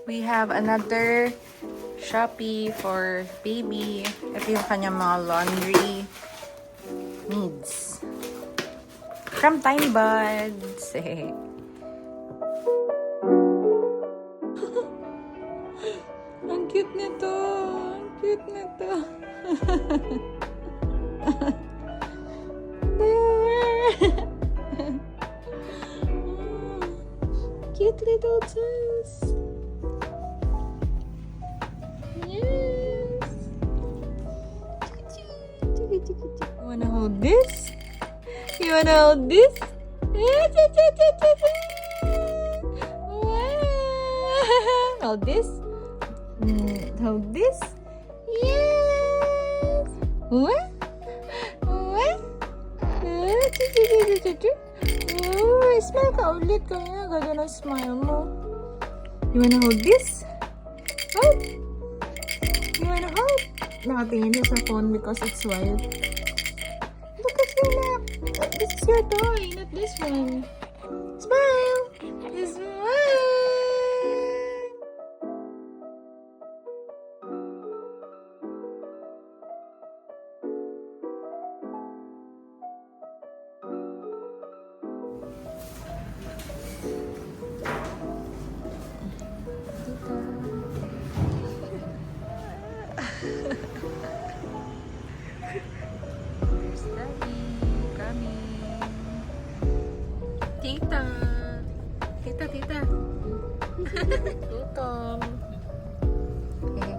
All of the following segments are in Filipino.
We have another Shopee for baby. Ito yung kanyang mga laundry needs. From Tiny Buds. Ang cute nito. Ang cute nito. Cute little juice. Yes. You wanna hold this? You wanna hold this? Wow. Hold this. Hold this. Yes. What? What? Oh, smile ka ulit. Kaya ganda ng smile mo. You wanna hold this? Hold. You wanna hold? Nakatingin niya sa phone because it's wild. Look at your lap. This is your toy, not this one. Smile. Smile. There's Daddy coming. Tita. Tita, tita. Gutom. Okay.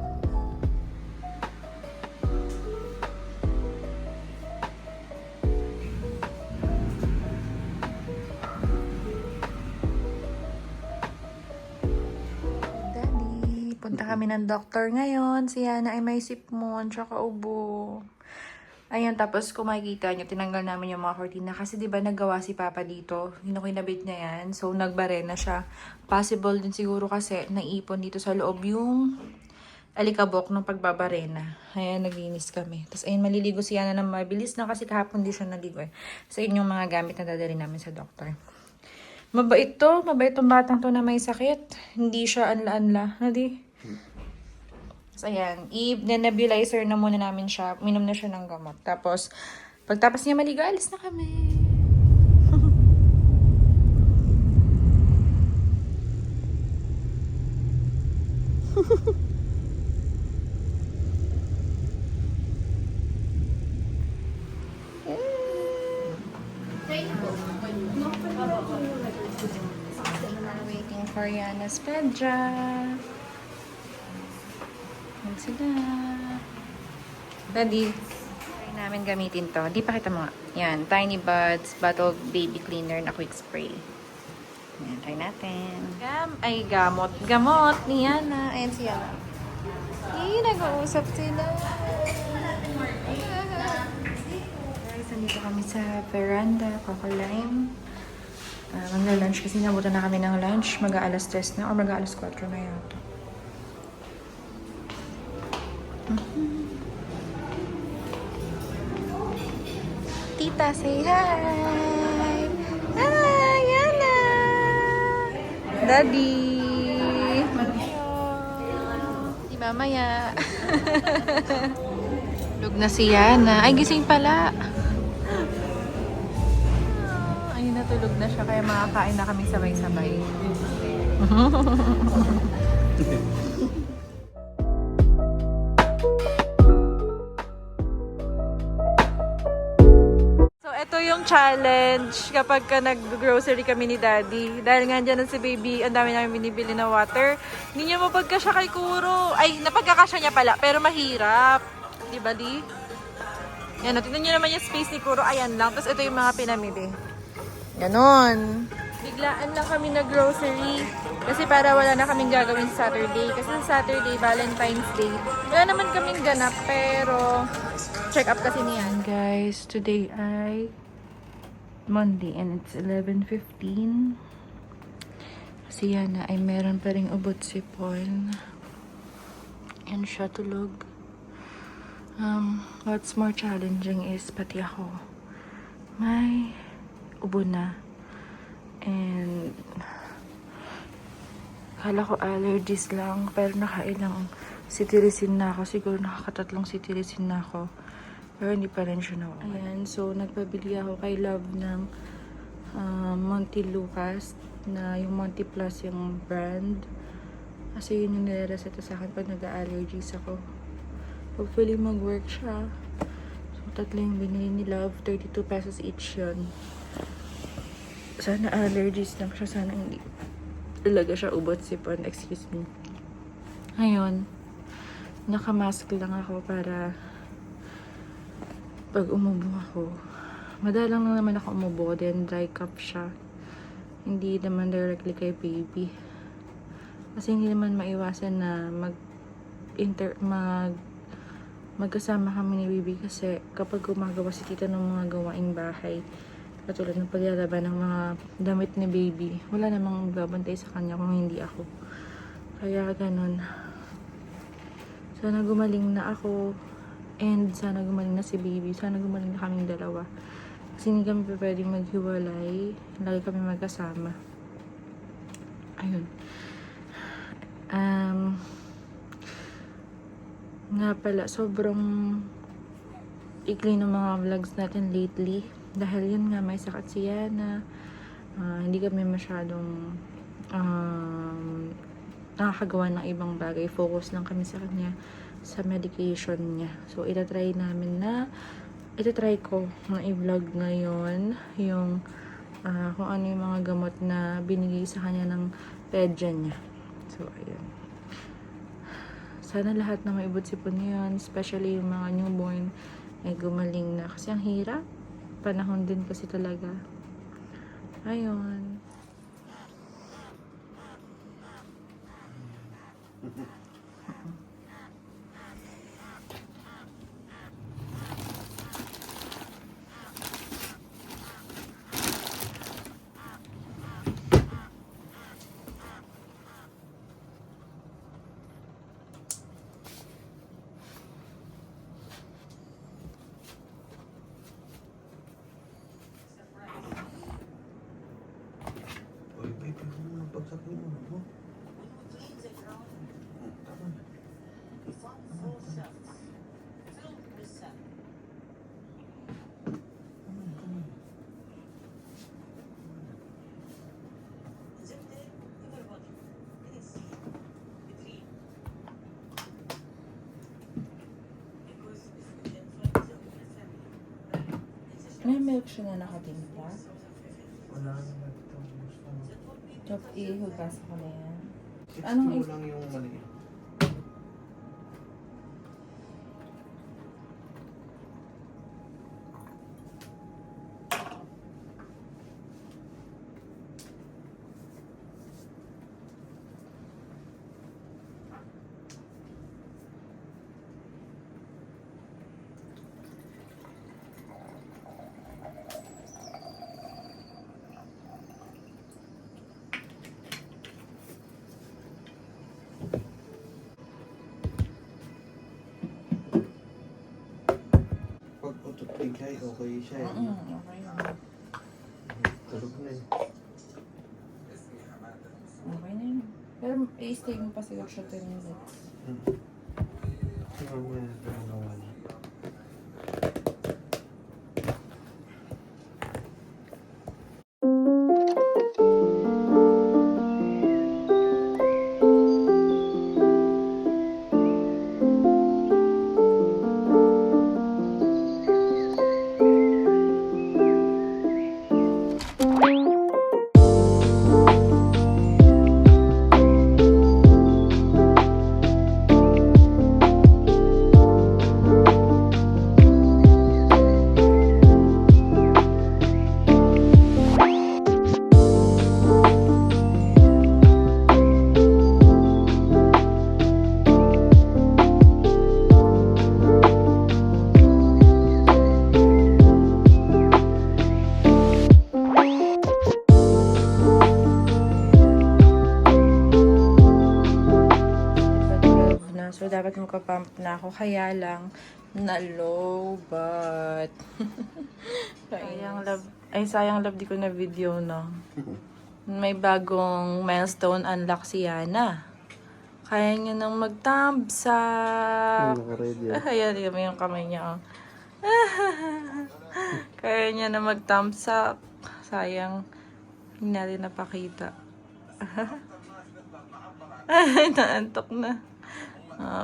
Daddy, punta kami ng doktor ngayon. Si Yana ay may sipon, tsaka ubo. Ayan, tapos kung makikita nyo, tinanggal namin yung mga cortina. Kasi diba naggawa si Papa dito. Kinabit niya yan. So, nagbarena siya. Possible din siguro kasi naipon dito sa loob yung alikabok ng pagbabarena. Ayan, naglinis kami. Tapos ayun, maliligo siya na mabilis na kasi kahapon di siya naligo eh. So, yun yung mga gamit na dadali namin sa doktor. Mabait to. Mabait tong batang to na may sakit. Hindi siya anla-anla. Nadi? So, ayan. I-nebulizer na muna namin siya. Minom na siya ng gamot. Tapos, pagtapos niya maligo, alis na kami. Waiting for Yana's Pedra. Yan sila. Daddy. Try namin gamitin to. Di pa kita mga. Yan. Tiny Buds Bottle Baby Cleaner na quick spray. Yan. Try natin. Gamot. Gamot ni Yana. Ayan si Yana. Nag-uusap sila. Guys, nandito kami sa veranda. Coco-lime. Magla-lunch kasi nabutan na kami ng lunch. Mag-aalas 3 na or mag-aalas 4 na yata. Tita, say hi! Hi, Yana! Daddy! Di mamaya. Tulog na si Yana. Ay, gising pala. Ay, natulog na siya kaya makakain na kami sabay-sabay. Ito yung challenge kapag ka nag-grocery kami ni Daddy. Dahil nga dyan si baby, ang dami namin binibili na water. Hindi niya mapagkasya kay Kuro. Ay, napagkakasya niya pala, pero mahirap. Di ba, Di? Yan, tignan niyo naman yung space ni Kuro. Ayan lang. Tapos ito yung mga pinamili. Ganon. Biglaan lang kami nag-grocery. Kasi para wala na kaming gagawin sa Saturday. Kasi sa Saturday, Valentine's Day. Wala naman kaming ganap, pero check up kasi niyan. Guys, today ay Monday and it's 11:15. Si Yana ay meron pa ring ubot sipon. And siya tulog. What's more challenging is pati ako may ubo na. And Kala ko allergies lang, pero nakailang cetirizine na ako. Siguro nakakatatlong cetirizine na ako. Pero hindi pa rin siya nawawala. Ayan, so nagpabili ako kay Love ng Monty Lucas na yung Monty Plus yung brand. Kasi yun yung nilareseta sa akin pag nag-allergies ako. Hopefully mag-work siya. So, tatlo yung binili ni Love. 32 pesos each yun. Sana allergies lang siya. Sana hindi talaga siya ubot sipon. Excuse me. Ngayon, nakamask lang ako para pag umubo ako. Madalang lang naman ako umubo. Then dry cough siya. Hindi naman directly kay baby. Kasi hindi naman maiwasan na magkasama kami ni baby kasi kapag gumagawa si tita ng mga gawaing bahay, katulad ng paglalaban ng mga damit ni baby, wala namang babantay sa kanya kung hindi ako. Kaya ganun. Sana gumaling na ako and sana gumaling na si baby. Sana gumaling na kaming dalawa. Kasi hindi kami pwedeng maghiwalay. Lagi kami magkasama. Ayun. Nga pala, sobrang ikli ng mga vlogs natin lately. Dahil yun nga, may sakit si Yana. Hindi kami masyadong nakakagawa ng ibang bagay. Focus lang kami sa kanya, sa medication niya. So, itatry ko na i-vlog ngayon yung kung ano yung mga gamot na binigay sa kanya ng pedya niya. So, ayun. Sana lahat na maibot sipon yun, especially yung mga newborn, ay gumaling na. Kasi ang hirap. Panahon din kasi talaga. Ayun. May milk siya na nakatimpla. Wala naman ito. Gusto mo. Chop, ihugas ko na yan. 6 Anong kilo lang yung maliit. Pag utot bigay, okay siya eh. Okay. Tulog na eh. Okay na yun. Pero i-stay mo pa siguro siya 10 minutes. Tingnan mo yan. Tingnan mo. So, dapat magpa-pump na ako. Kaya lang, na-low-but. sayang love di ko na video, no? May bagong milestone unlock si Yana. Kaya niya nang mag-thumbs up. Naka-ready yan. Ayan, yung kamay niya. Oh. Kaya niya na mag-thumbs up. Sayang, hindi natin napakita. Ay, naantok na.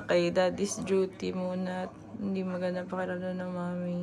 Okay, daddy's duty muna. Hindi maganda pakiramdam ng mami.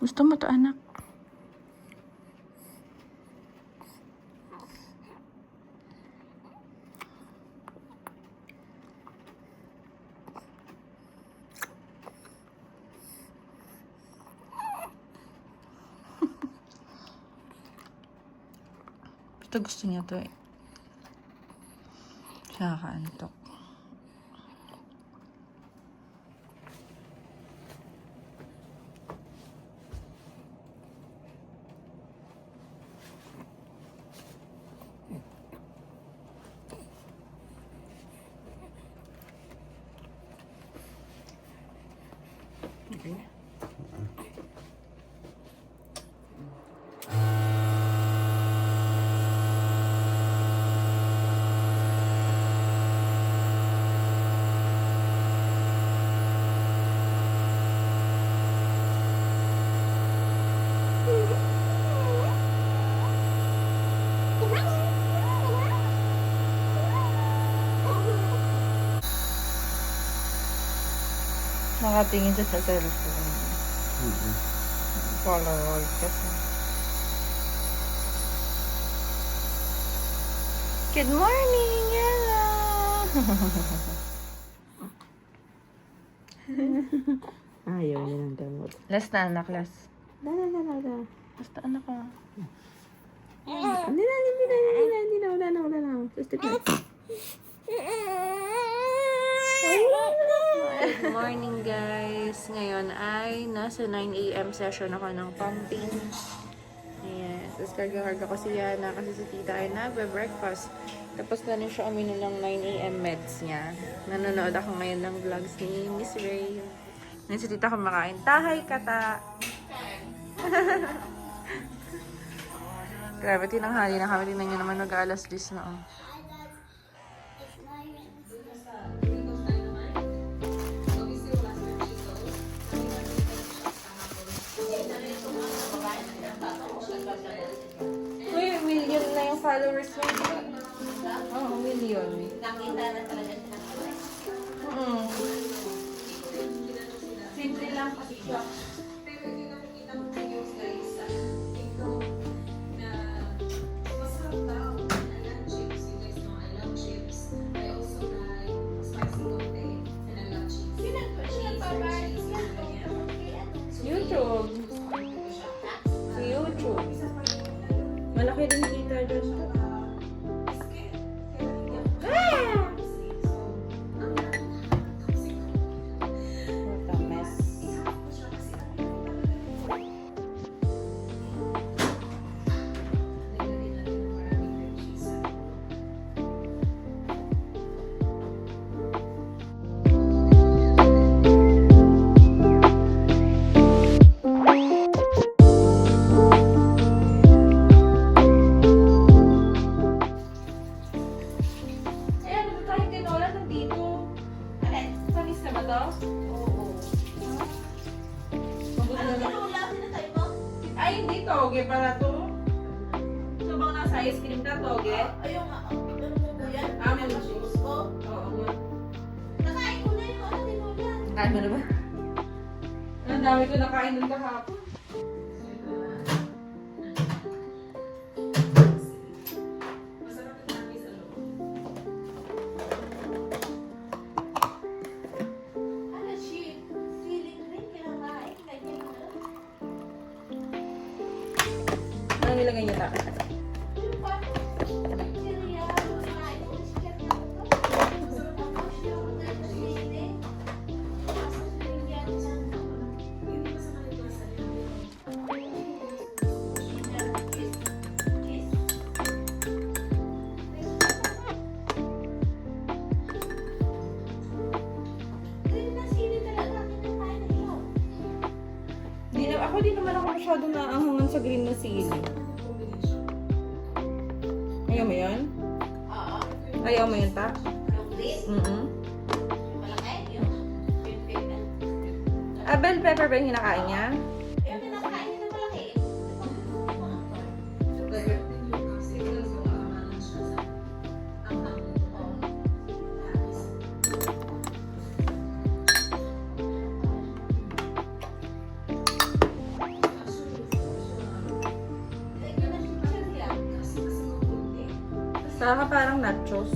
Gusto mo to, anak? Basta gusto niya to eh. Siya kaantok. Okay. nakatingin siya sa cellphone. Polaroid kasi. Good morning, Yella! Ayaw niya ng gamot. Last na anak, last. Dala. Last na anak ka. Hindi na. Wala na. Just a minute. Good morning, guys. Ngayon ay nasa 9 a.m. session ako ng pumping. Ayan. Tapos karga-karga ko si Yana kasi si tita ay nagbe-breakfast. Tapos na rin siya uminom ng 9 a.m. meds niya. Nanonood ako ngayon ng vlogs ni Miss Ray. Ngayon si tita kumakain. Tahay, kata! Grabe, tinanghali na kami. Tingnan nyo naman, mag-aalas 10 na. Oh. Uy, million na yung followers mo. Oo, million. Nakita na talaga siya. Simple lang kasi siya. Pero yun ang nakita mo videos guys sa TikTok na masarap daw. I love chips. You guys know I love chips. I also like spicy content and I love cheese. Cheese. YouTube. Sa YouTube. Malaki din kita dyan. What a mess. Eh, ano ba tayong tinola nandito? Panis na ba to? Mabuti na lang. Ay, hindi toge pala to. Ito bang nasa ice cream na toge? Oo. Kain mo na ba? Ang dami ko nakain nun kahapon. Ano nilagay niyo ta? Ako din naman ako masyado naanghungan sa green na sili. Ayaw mo yun? Ayaw mo yun, ta? Bell pepper ba yung hinakain niya? Saka parang nachos.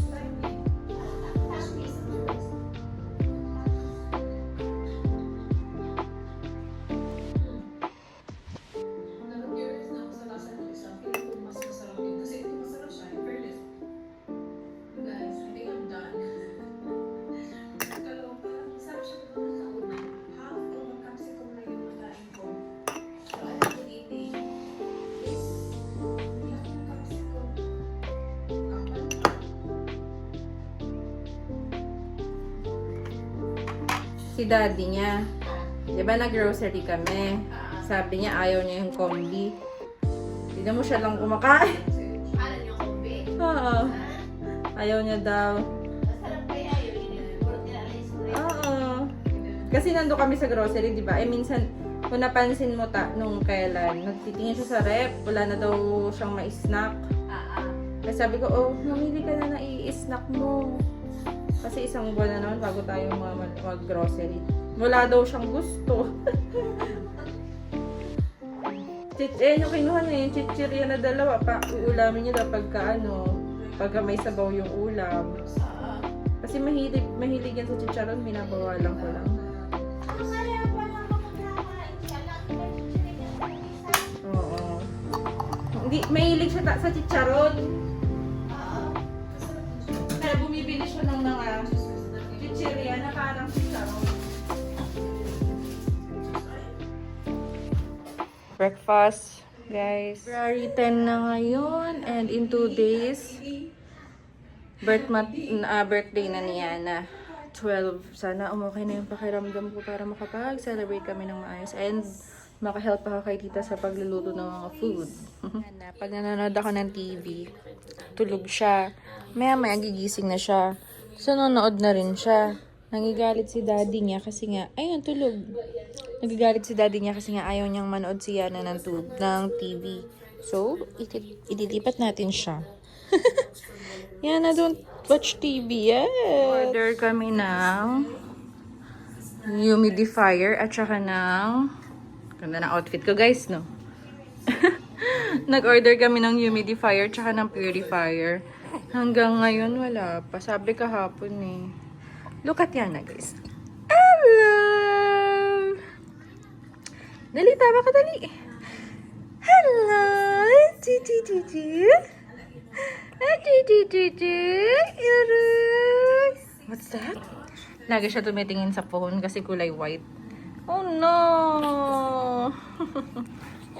Guys, I think I'm done. Masarap siya ito ng kaunan. Half ng capsicum na yung nakain ko. So, I have to eat this. Half ng capsicum. Si daddy niya. Di ba nag-grocery kami? Sabi niya ayaw niya yung kombi. Tignan mo siya lang kumakain. Alam niyo kombi? Oo. Ayaw niya daw. Masarap kaya yun. Puro nilalais mo rin. Oo. Kasi nando kami sa grocery, di ba? Eh minsan, kung napansin mo nung kailan, nagtitingin siya sa rep, wala na daw siyang ma-snack. Kaya sabi ko, oh, mamili ka na i-snack mo. Kasi isang buwan na naman bago tayo mag-grocery. Wala daw siyang gusto. Yung kinuha na yung chichirya na dalawa. Uulamin niyo daw pagka may sabaw yung ulam. Kasi mahilig yan sa chicharon, binabawalan ko lang. Oo. Hindi, mahilig siya sa chicharon. Kaya bumibili siya ng mga chichirya na parang chicharon. Breakfast, guys. February 10 na ngayon and in 2 days, birthday na ni Yana. 12. Sana umukay na yung pakiramdam ko para makapag-celebrate kami ng maayos and makahelp ako kay tita sa pagluluto ng mga food. Pag nanonood ako ng TV, tulog siya. Maya-maya gigising na siya. So, nanonood na rin siya. Nangigalit si daddy niya kasi nga, ayun, tulog. Nagagalit si daddy niya kasi nga ayaw niyang manood si Yana ng TV. So, itilipat natin siya. Yana, don't watch TV yet. Order kami ng humidifier at saka ng ganda ng outfit ko, guys, no? Nag-order kami ng humidifier at saka ng purifier. Hanggang ngayon, wala pa. Sabi kahapon eh. Look at Yana, guys. Hello! Dali, tama ka, dali. Hello! What's that? Lagi siya tumitingin sa phone kasi kulay white. Oh no!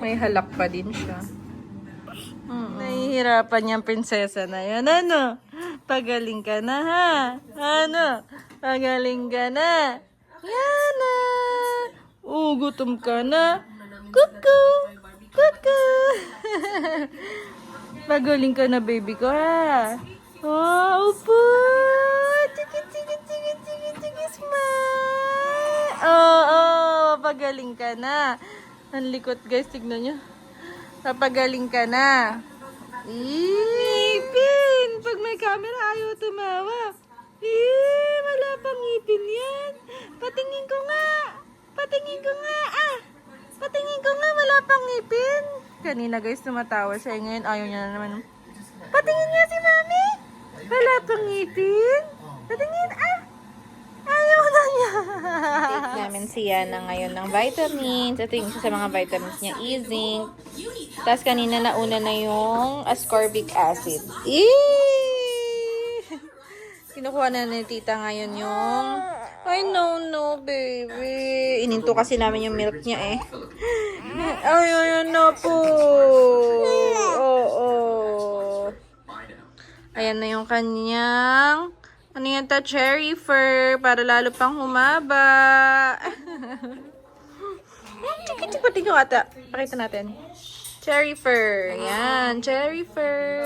May halak pa din siya. Nahihirapan yung prinsesa na yan. Ano? Pagaling ka na, ha? Ano? Pagaling ka na. Yana! Gutom ka na. Kuku! Kuku! Pagaling ka na, baby ko, ha? Upo! Tiki, smile! Pagaling ka na. Ang likot, guys. Tignan nyo. Papagaling ka na. Ipin! Pag may camera, ayaw tumawa. Wala pang ipin yan. Patingin ko nga. Patingin ko nga, Patingin ko nga, wala pang ngipin. Kanina, guys, tumatawa siya. Ngayon, ayaw niya na naman. Patingin nga si mami. Wala pang ngipin. Patingin, ayaw na niya. Take namin si Yana ngayon ng vitamins. Ito yung isa sa mga vitamins niya, e-zinc. Tapos kanina nauna na yung ascorbic acid. Kinukuha na ni tita ngayon yung ay, no, baby. Ininto kasi namin yung milk niya, eh. Ay, na po. Oo. Ayan na yung kanyang, ano yan ta, cherry fur, para lalo pang humaba. Chik-chik, pati nyo ata. Pakita natin. Cherry fur. Yan, cherry fur.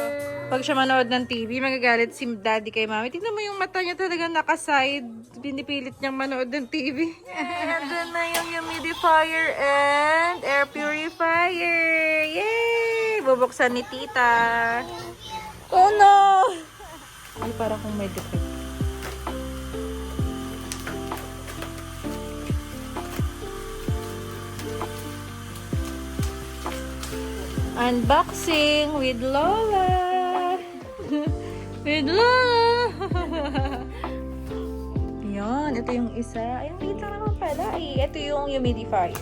Pag siya manood ng TV, magagalit si daddy kay mami. Tingnan mo yung mata niya talaga nakaside. Pinipilit niyang manood ng TV. And then na yung humidifier and air purifier. Yay! Bubuksan ni tita. Oh no! Ay, para kung may defect. Unboxing with Lola. With Lola. Yan, ito yung isa. Ay, dito naman pala. Ay, ito yung humidifier.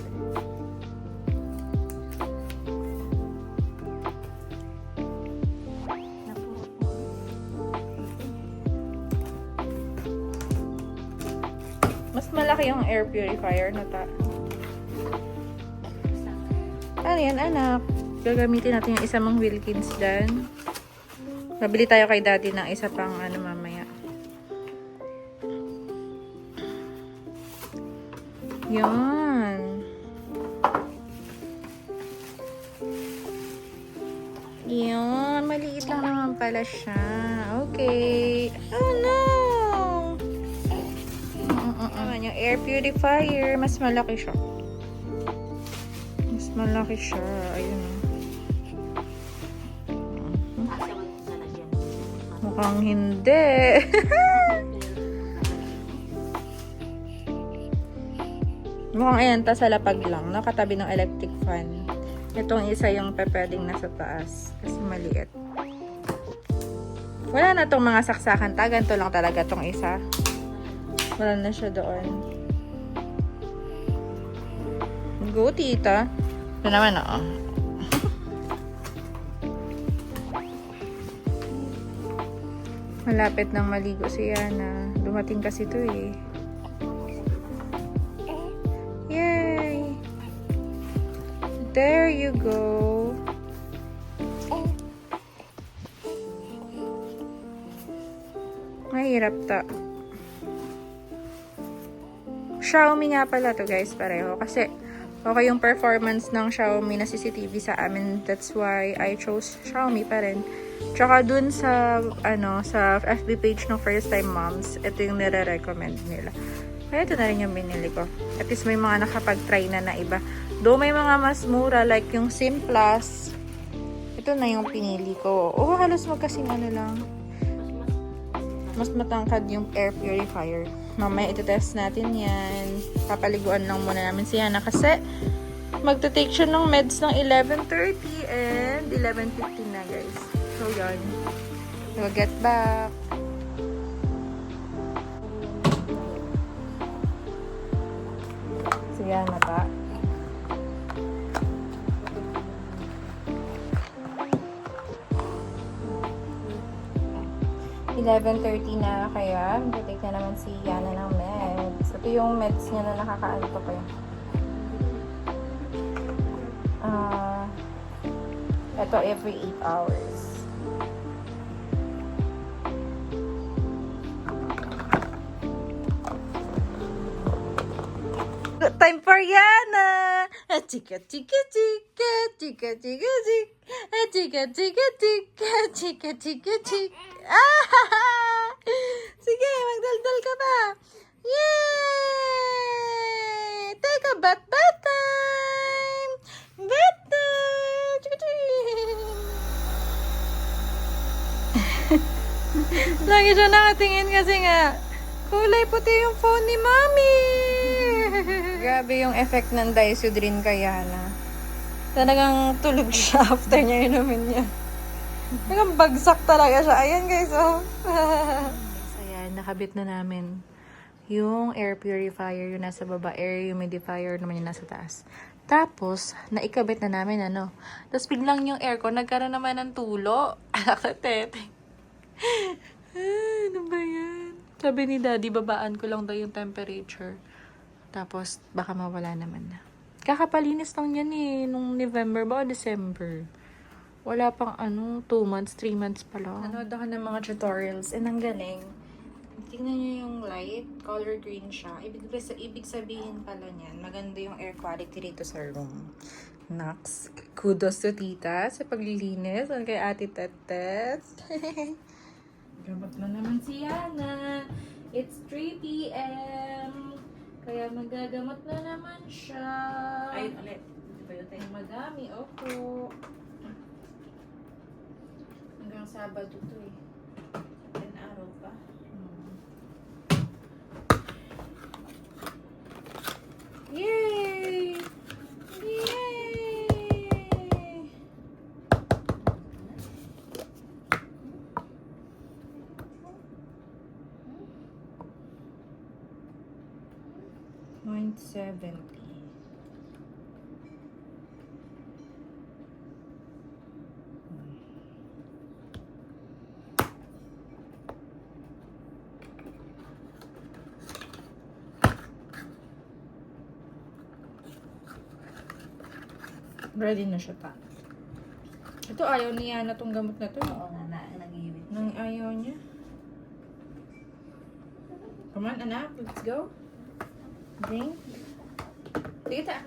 Mas malaki yung air purifier na ta. Ano yan, anak? Gagamitin natin yung isa mong Wilkins dyan. Mabili tayo kay daddy ng isa pang ano mamaya. Yan. Yan. Maliit lang naman pala siya. Okay. Oh no! Yung air purifier, mas malaki siya. Mas malaki siya. Ayun. Mukhang hindi. Mukhang ayan, ta sa lapag lang. Nakatabi ng electric fan. Itong isa yung pwedeng nasa taas. Kasi maliit. Wala na tong mga saksakan. Ganito lang talaga tong isa. Wala na siya doon. Go, tita. Ito naman, oo. Malapit nang maligo si Yana. Dumating kasi ito eh. Yay! There you go. Mahirap to. Xiaomi nga pala to guys, pareho. Kasi okay yung performance ng Xiaomi na CCTV sa amin. That's why I chose Xiaomi pa rin. Tsaka dun sa, sa FB page ng First Time Moms, ito yung nire-recommend nila. Kaya ito na rin yung binili ko. At least may mga nakapag-try na iba. Though may mga mas mura, like yung SIM Plus. Ito na yung pinili ko. Oh, halos magkasing lang. Mas matangkad yung air purifier. Mamaya ito-test natin yan. Papaliguan lang muna namin si Yana kasi magta-take siya ng meds ng 11:30 and 11:15 na guys. So yun. We'll get back. So Yana pa. $11:30 na kaya mag-take na naman si Yana ng meds. Ito yung meds niya na nakakaanto pa yun. Ito every 8 hours. Time for Yana! Chika chika chika, chika chika chika, chika chika chika, chika chika chika. Ah! Sige, magdaldal ka pa. Yay! Take a bath time! Bath time! Chika chika! Lagi siya nakatingin kasi nga kulay puti yung phone ni Mommy. Grabe yung effect ng Dysodrin kay Yana. Talagang tulog siya after niya inumin niya. Talagang bagsak talaga siya. Ayan guys, oh. Ayan, nakabit na namin yung air purifier yung nasa baba, air humidifier naman yung nasa taas. Tapos, naikabit na namin, Tapos biglang yung aircon, nagkaroon naman ng tulo. Alakatete. Ano ba yan? Sabi ni Daddy, babaan ko lang daw yung temperature. Tapos, baka mawala naman na. Kakapalinis lang yan nung November ba o December. Wala pang 2 months, 3 months pa lang. Nanood ako ng mga tutorials and ang galing. Tingnan nyo yung light, color green siya. Ibig sabihin pala niyan, maganda yung air quality dito sa room. Nox, kudos to tita sa paglilinis. Ang kay Ate Tetet. Gamot na naman si Yana. It's 3 p.m. Kaya magagamot na naman siya. Ayun ulit. Hindi ba yun tayo? Madami, opo. Hanggang Sabado to eh. 10 araw pa. Yay! Yay! $70. Ready na siya pa. Ito ayaw niya na tong gamot na to. Oo nga na, nag-iwit. Nang ayaw niya. Come on, anak. Let's go. Drink. Tita.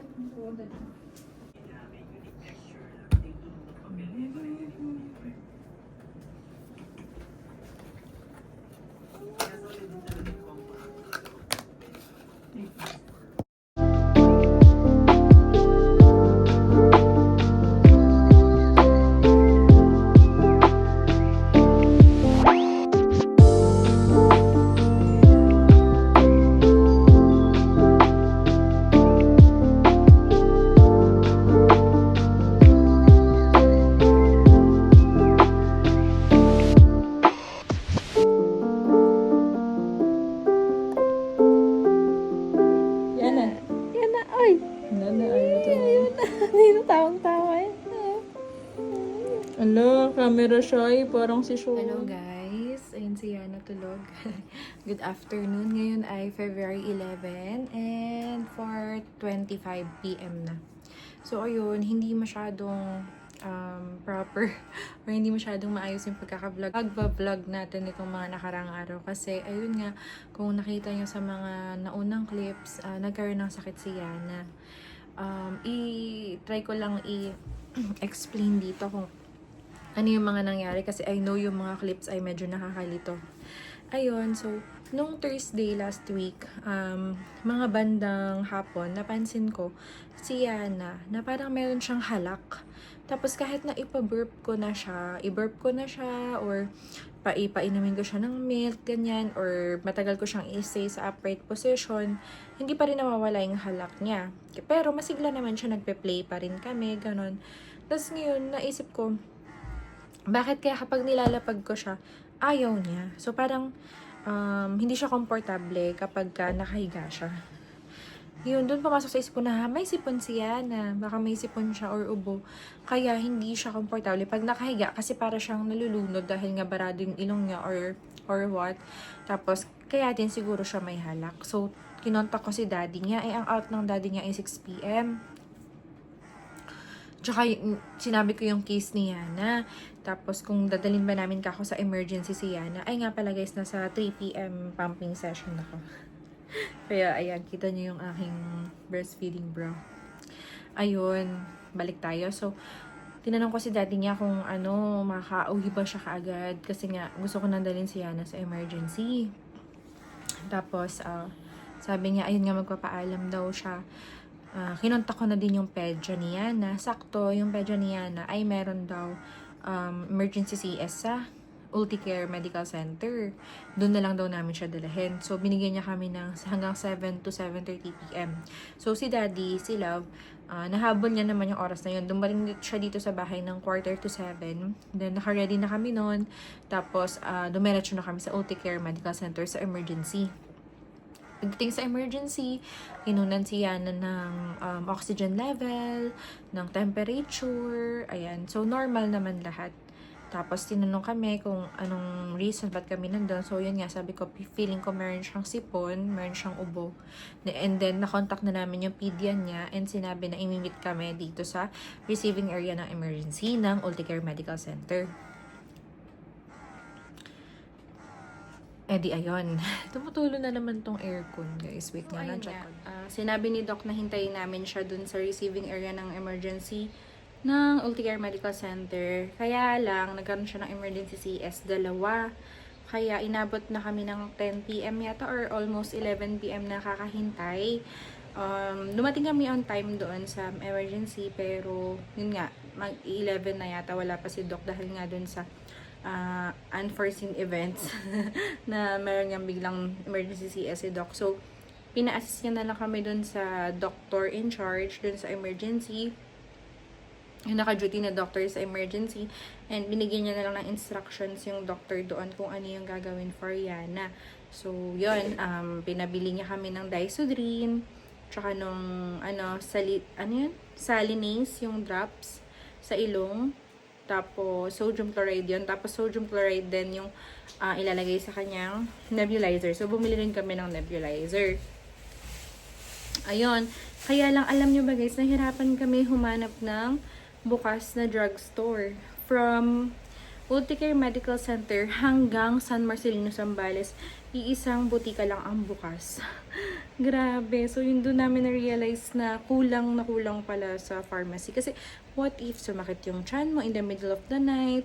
Dito tawang-tawa eh. Ala, camera shy. Parang si Sean. Hello guys, ayun si Yana tulog. Good afternoon. Ngayon ay February 11 and 4:25 PM na. So ayun, hindi masyadong proper or hindi masyadong maayos yung pagkaka-vlog natin itong mga nakarang araw kasi ayun nga, kung nakita nyo sa mga naunang clips, nagkaroon ng sakit si Yana. I-try ko lang i-explain dito kung ano yung mga nangyari kasi I know yung mga clips ay medyo nakakalito. Ayun, so, nung Thursday last week, mga bandang hapon, napansin ko si Yana na parang meron siyang halak. Tapos kahit na i-burp ko na siya or painumin ko siya ng milk, ganyan, or matagal ko siyang i-stay sa upright position, hindi pa rin nawawala yung halak niya. Pero masigla naman siya, nagpe-play pa rin kami, ganon. Tapos ngayon, naisip ko, bakit kaya kapag nilalapag ko siya, ayaw niya. So, parang hindi siya komportable kapag nakahiga siya. Yun, doon pumasok sa isip ko na may sipon siya na baka may sipon siya or ubo. Kaya hindi siya komportable pag nakahiga kasi para siyang nalulunod dahil nga barado yung ilong niya or what. Tapos, kaya din siguro siya may halak. So, kinontak ko si daddy niya. Ang out ng daddy niya ay 6 PM. Tsaka sinabi ko yung case ni Yana. Tapos kung dadalhin ba namin kako sa emergency si Yana, ay nga pala guys, nasa 3 PM pumping session ako. Kaya ayan, kita niyo yung aking breastfeeding bra. Ayun, balik tayo. So, tinanong ko si daddy niya kung makauwi ba siya kaagad. Kasi nga, gusto ko nang dalhin si Yana sa emergency. Tapos, sabi niya, ayun nga, magpapaalam daw siya. Kinontak ko na din yung pedya ni Yana. Sakto, yung pedya ni Yana ay meron daw emergency CS sa Ulticare Medical Center. Doon na lang daw namin siya dalahin. So, binigyan niya kami ng hanggang 7 to 7:30 PM. So, si Daddy, si Love, nahabol niya naman yung oras na yun. Dumating siya dito sa bahay ng 6:45. Then, naka-ready na kami noon. Tapos, dumiretso na kami sa Ulticare Medical Center sa emergency. Pagdating sa emergency, inunan si Yana ng oxygen level, ng temperature, ayan. So, normal naman lahat. Tapos, tinanong kami kung anong reason ba't kami nandun. So, yun nga, sabi ko, feeling ko meron siyang sipon, meron siyang ubo. And then, nakontak na namin yung pedian niya and sinabi na imimit kami dito sa receiving area ng emergency ng Ulticare Medical Center. Eh di ayun, tumutulo na naman tong aircon guys. Wait nga, na-check ko. Sinabi ni Doc na hintayin namin siya dun sa receiving area ng emergency ng Ulticare Medical Center. Kaya lang, nagkaroon siya ng emergency CS 2. Kaya inabot na kami ng 10 PM yata or almost 11 PM na kakahintay. Dumating kami on time doon sa emergency pero yun nga, mag-11 na yata, wala pa si Doc dahil nga doon sa unforeseen events na meron niyang biglang emergency CS si Doc. So, pina-assist niya na lang kami dun sa doctor in charge dun sa emergency. Yung naka-duty na doctor sa emergency. And binigyan niya na lang ng instructions yung doctor doon kung ano yung gagawin for Yana. So, yun. Pinabili niya kami ng Disodrine. Tsaka nung, Salinase, yung drops sa ilong. Tapos, sodium chloride yun. Tapos, sodium chloride din yung ilalagay sa kanyang nebulizer. So, bumili rin kami ng nebulizer. Ayun. Kaya lang, alam nyo ba guys, nahirapan kami humanap ng bukas na drugstore. From Ulticare Medical Center hanggang San Marcelino, Zambales, iisang butika lang ang bukas. Grabe. So, yun doon namin na-realize na kulang pala sa pharmacy. Kasi, what if sumakit yung tiyan mo in the middle of the night?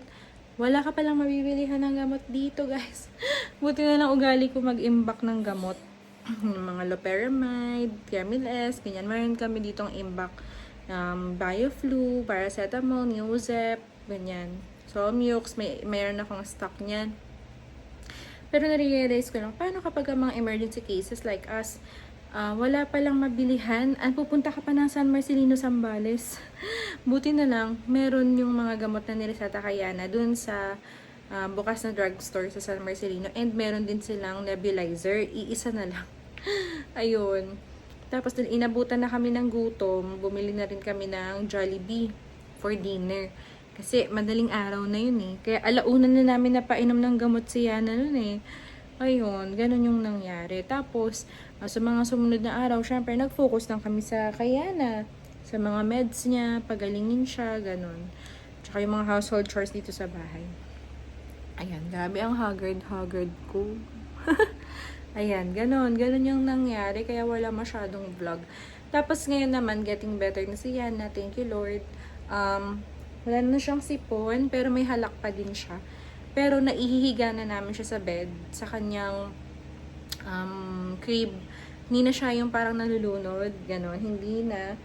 Wala ka palang mabibilihan ng gamot dito, guys. Buti na lang ugali ko mag-imbak ng gamot. Mga loperamide, Camil S, ganyan. Mayroon kami ditong imbak. Bioflu, paracetamol, Neozep, ganyan. So, Mux, mayroon akong stock niyan. Pero na-realize ko lang, paano kapag ang mga emergency cases like us, wala palang mabilihan, at pupunta ka pa ng San Marcelino, Zambales. Buti na lang, meron yung mga gamot na nireseta kay Yana dun sa bukas na drugstore sa San Marcelino. And meron din silang nebulizer, iisa na lang. Ayun. Tapos dun inabutan na kami ng gutom, bumili na rin kami ng Jollibee for dinner. Kasi madaling araw na yun eh. Kaya alauna na namin napainom ng gamot si Yana nun eh. Ayun, ganun yung nangyari. Tapos, sa mga sumunod na araw, syempre, nag-focus lang kami sa Kayana. Sa mga meds niya, pagalingin siya, ganun. Tsaka yung mga household chores dito sa bahay. Ayan, grabe ang haggard ko. Ayan, ganun yung nangyari. Kaya wala masyadong vlog. Tapos ngayon naman, getting better na si Yana. Thank you, Lord. Wala na siyang sipon, pero may halak pa din siya. Pero naihihiga na namin siya sa bed, sa kanyang crib. Hindi na siya yung parang nalulunod, gano'n. Hindi na,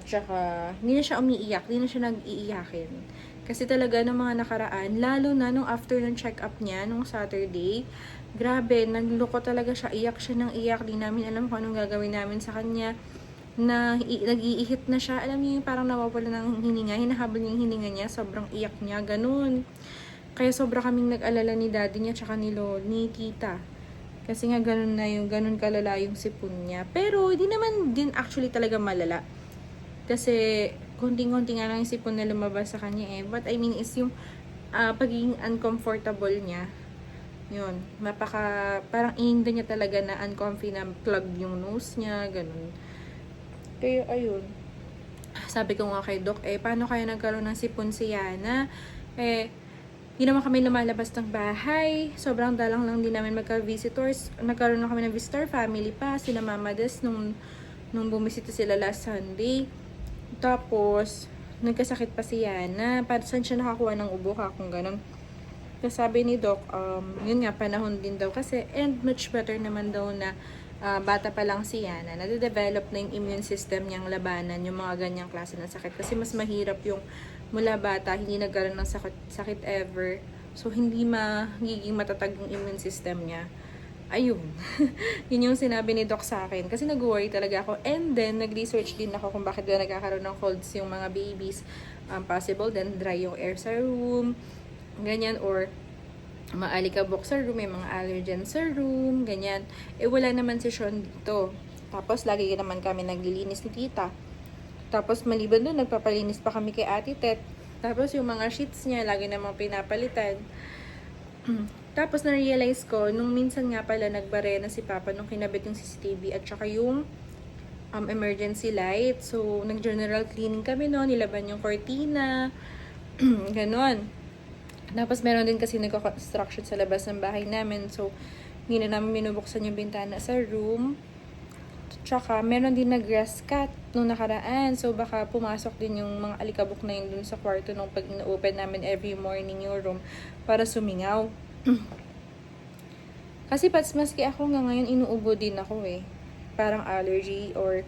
tsaka, hindi na siya umiiyak, hindi na siya nag-iiyakin. Kasi talaga ng mga nakaraan, lalo na nung after ng check-up niya, nung Saturday, grabe, nagloko talaga siya, iyak siya ng iyak, di namin alam kung anong gagawin namin sa kanya. Nag-iihit na siya, alam niyo yung parang nawawala ng hininga, hinahabol niya yung hininga niya, sobrang iyak niya, ganun. Kaya sobra kaming nag-alala ni daddy niya tsaka ni tita. Kasi nga ganun na yung, ganun kalala yung sipon niya. Pero hindi naman din actually talaga malala. Kasi konting-konti nga lang yung sipon na lumabas sa kanya eh. But I mean is yung pagiging uncomfortable niya. Yun, parang ininda niya talaga na uncomfy na plug yung nose niya, ganun. Kaya ayun. Sabi ko nga kay Doc, paano kaya nagkaroon ng sipon si Yana? Hindi naman kami lumalabas ng bahay. Sobrang dalang lang din namin magka-visitors. Nagkaroon na kami ng visitor family pa. Sila Mama Des nung bumisita sila last Sunday. Tapos, nagkasakit pa si Yana. Para saan siya nakakuha ng ubo ka kung ganun. Tapos sabi ni Doc, yun nga, panahon din daw kasi. And much better naman daw na bata pa lang si Yana. Nade-develop na yung immune system niyang labanan yung mga ganyang klase ng sakit. Kasi mas mahirap yung mula bata, hindi nagkaroon ng sakit ever. So, hindi magiging matatag yung immune system niya. Ayun. Yun yung sinabi ni Doc sa akin. Kasi nag-worry talaga ako. And then, nag-research din ako kung bakit nagkakaroon ng colds yung mga babies. Possible, then dry yung air sa room. Ganyan, or maalikabok sa room, may mga allergen sa room, ganyan. Wala naman si Sean dito. Tapos, lagi naman kami naglilinis ni tita. Tapos, maliban doon, nagpapalinis pa kami kay Ate Tet. Tapos, yung mga sheets niya, lagi namang pinapalitan. Tapos, na-realize ko, nung minsan nga pala, nagbarena si Papa nung kinabit yung CCTV at saka yung emergency light. So, nag-general cleaning kami noon, nilaban yung cortina, ganon. Tapos, meron din kasi nagka-construction sa labas ng bahay namin. So, hindi na namin minubuksan yung bintana sa room. Tsaka, meron din nag-grass cut nung nakaraan. So, baka pumasok din yung mga alikabok na yun dun sa kwarto nung pag ina-open namin every morning yung room para sumingaw. Kasi maski ako nga ngayon, inuubo din ako eh. Parang allergy or,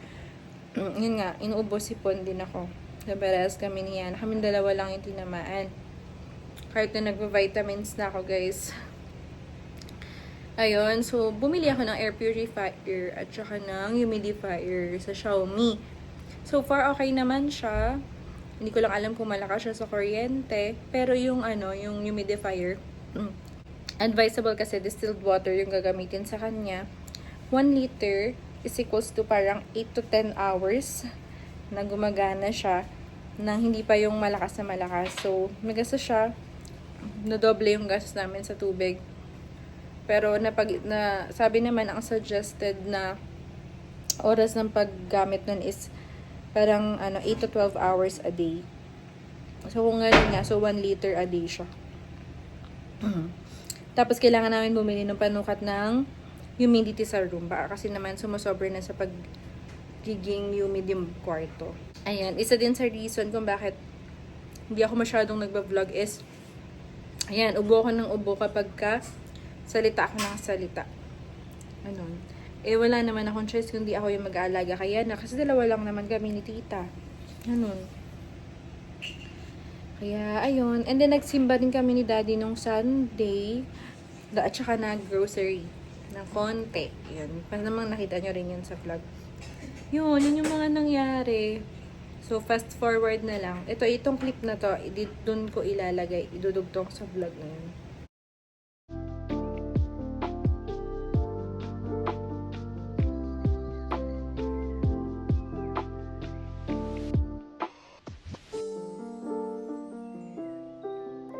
yun nga, inuubo sipon din ako. Nabaras kami niyan. Kaming dalawa lang yung tinamaan. Kahit na nagpa-vitamins na ako, guys. Ayun, so bumili ako ng air purifier at saka ng humidifier sa Xiaomi. So far, okay naman siya. Hindi ko lang alam kung malakas siya sa kuryente. Pero yung yung humidifier, advisable kasi distilled water yung gagamitin sa kanya. 1 liter is equals to parang 8 to 10 hours na gumagana siya nang hindi pa yung malakas na malakas. So, nagasa siya. Nadoble yung gastos namin sa tubig. Pero sabi naman ang suggested na oras ng paggamit nun is parang 8 to 12 hours a day. So kung ganun nga, so 1 liter a day siya. Tapos kailangan namin bumili ng panukat ng humidity sa room. Baka kasi naman sumusobra na sa pagiging humid yung kwarto. Ayan, isa din sa reason kung bakit hindi ako masyadong nagba-vlog is ayan, ubo ko ng ubo kapag salita ako ng salita. Anon. Wala naman akong choice kundi ako yung mag-aalaga kaya na. Kasi dalawa lang naman kami ni tita. Anon. Kaya, ayun. And then, nagsimba din kami ni daddy nung Sunday. At saka nag-grocery. Ng konti. Yun. Para namang nakita nyo rin yun sa vlog. Yun yung mga nangyari. So, fast forward na lang. Itong clip na to, doon ko ilalagay. Idudugtong sa vlog na yun.